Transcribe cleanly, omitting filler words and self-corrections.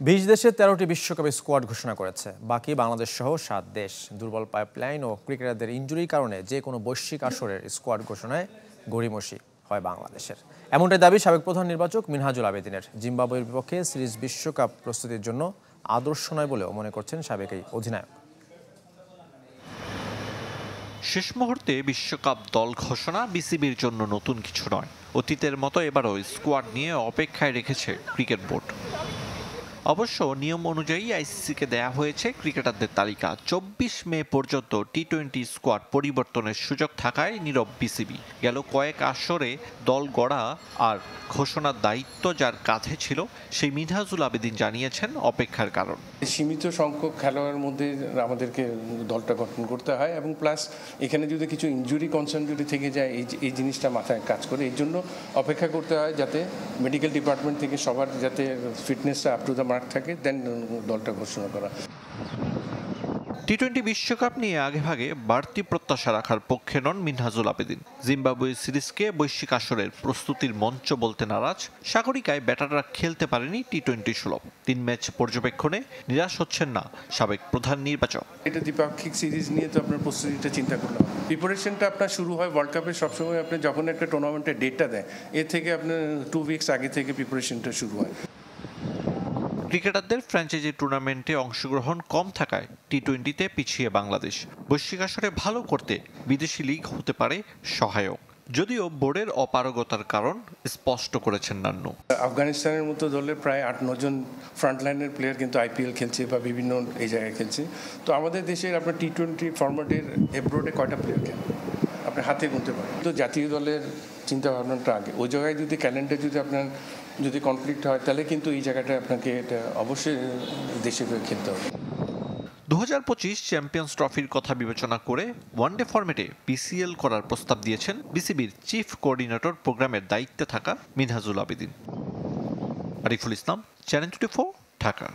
২০ দেশে ১৩টি বিশ্বকাপে স্কোয়াড ঘোষণা করেছে। বাকি বাংলাদেশ সহ ৭ দেশ। দুর্বল পাইপলাইন ও ক্রিকেটারদের ইনজুরির কারণে যে কোনো বৈশ্বিক আসরের স্কোয়াড ঘোষণায় গড়িমসি হয় বাংলাদেশের। এমনটাই দাবি সাবেক প্রধান নির্বাচক মিনহাজুল আবেদিনের। জিম্বাবুয়ের বিপক্ষে সিরিজ বিশ্বকাপ প্রস্তুতির জন্য আদর্শ নয় বলেও মনে করছেন সাবেক এই অধিনায়ক। শেষ মুহূর্তে বিশ্বকাপ দল ঘোষণা বিসিবির জন্য নতুন কিছু নয়। অতীতের মতো এবারও স্কোয়াড নিয়ে অপেক্ষায় রেখেছে ক্রিকেট বোর্ড। অবশ্য নিয়ম অনুযায়ী আইসিসিকে দেয়া হয়েছে ক্রিকেটারদের তালিকা। ২৪ মে পর্যন্ত টি-20 স্কোয়াড পরিবর্তনের সুযোগ থাকায় নীরব বিসিবি। গেল কয়েক আসরে দল গড়া আর ঘোষণার দায়িত্ব যার কাঁধে ছিল, সেই মিনহাজুল আবেদিন জানিয়েছেন অপেক্ষার কারণ। সীমিত সংখ্যক খেলোয়াড়ের মধ্যে আমাদেরকে দলটা গঠন করতে হয়, এবং প্লাস এখানে যদি কিছু ইনজুরি কনসার্ন যদি থেকে যায়, এই জিনিসটা মাথায় কাজ করে। এই জন্য অপেক্ষা করতে হয় যাতে মেডিকেল ডিপার্টমেন্ট থেকে সবার যাতে ফিটনেসটা আপ টু দ্য মার্ক থাকে, দেন দলটা ঘোষণা করা। টি-20 বিশ্বকাপ নিয়ে আগেভাগে বাড়তি প্রত্যাশা রাখার পক্ষে নন মিনহাজুল আবেদিন। জিম্বাবুয়ে সিরিজকে বৈশ্বিক আসরের প্রস্তুতির মঞ্চ বলতে নারাজ। সাগরিকায় ব্যাটাররা খেলতে পারেনি টি-20 সুলভ। ৩ ম্যাচ পর্যবেক্ষণে নিরাশ হচ্ছেন না সাবেক প্রধান নির্বাচক। এটা দ্বিপাক্ষিক সিরিজ নিয়ে তো আপনার প্রস্তুতিটা চিন্তা করলাম। প্রিপারেশনটা আপনার শুরু হয় ওয়ার্ল্ড কাপের সবসময় আপনি যখন একটা টুর্নামেন্টের ডেটটা দেয়, এর থেকে আপনার 2 উইকস আগে থেকে প্রিপারেশনটা শুরু হয়। ক্রিকেটারদের ফ্র্যাঞ্চাইজি টুর্নামেন্টে অংশগ্রহণ কম থাকায় টি-20তে পিছিয়ে বাংলাদেশ। বৈশ্বিক আসরে ভালো করতে বিদেশি লিগ হতে পারে সহায়ক, যদিও বোর্ডের অপারগতার কারণ স্পষ্ট করেছেন নান্নু। আফগানিস্তানের মতো দলের প্রায় ৮-৯ জন ফ্রন্টলাইনের প্লেয়ার কিন্তু আইপিএল খেলছে বা বিভিন্ন এই জায়গায় খেলছে। তো আমাদের দেশের আপনার টি-20 ফরম্যাটের এব্রোডে কয়টা প্লেয়ার খেলে আপনার হাতে গুনতে পারেন। তো জাতীয় দলের চিন্তা ভাবনাটা আগে, ওই জায়গায় যদি ক্যালেন্ডার যদি আপনার যদি কনফ্লিক্ট হয়, তাহলে কিন্তু এই জায়গাটা আপনাকে এটা অবশ্যই দেশে খেলতে হবে। 2025 চ্যাম্পিয়ন্স ট্রফির কথা বিবেচনা করে ওয়ানডে ফরম্যাটে পিসিএল করার প্রস্তাব দিয়েছেন বিসিবির চিফ কোঅর্ডিনেটর প্রোগ্রামের দায়িত্বে থাকা মিনহাজুল আবেদিন। আরিফুল ইসলাম, চ্যানেল 24, ঢাকা।